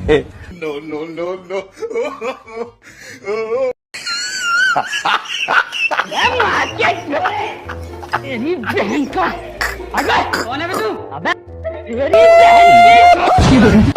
No, no, no, no. तेरी बहन का। अबे कौन है बे तू? अबे तेरी बहन की।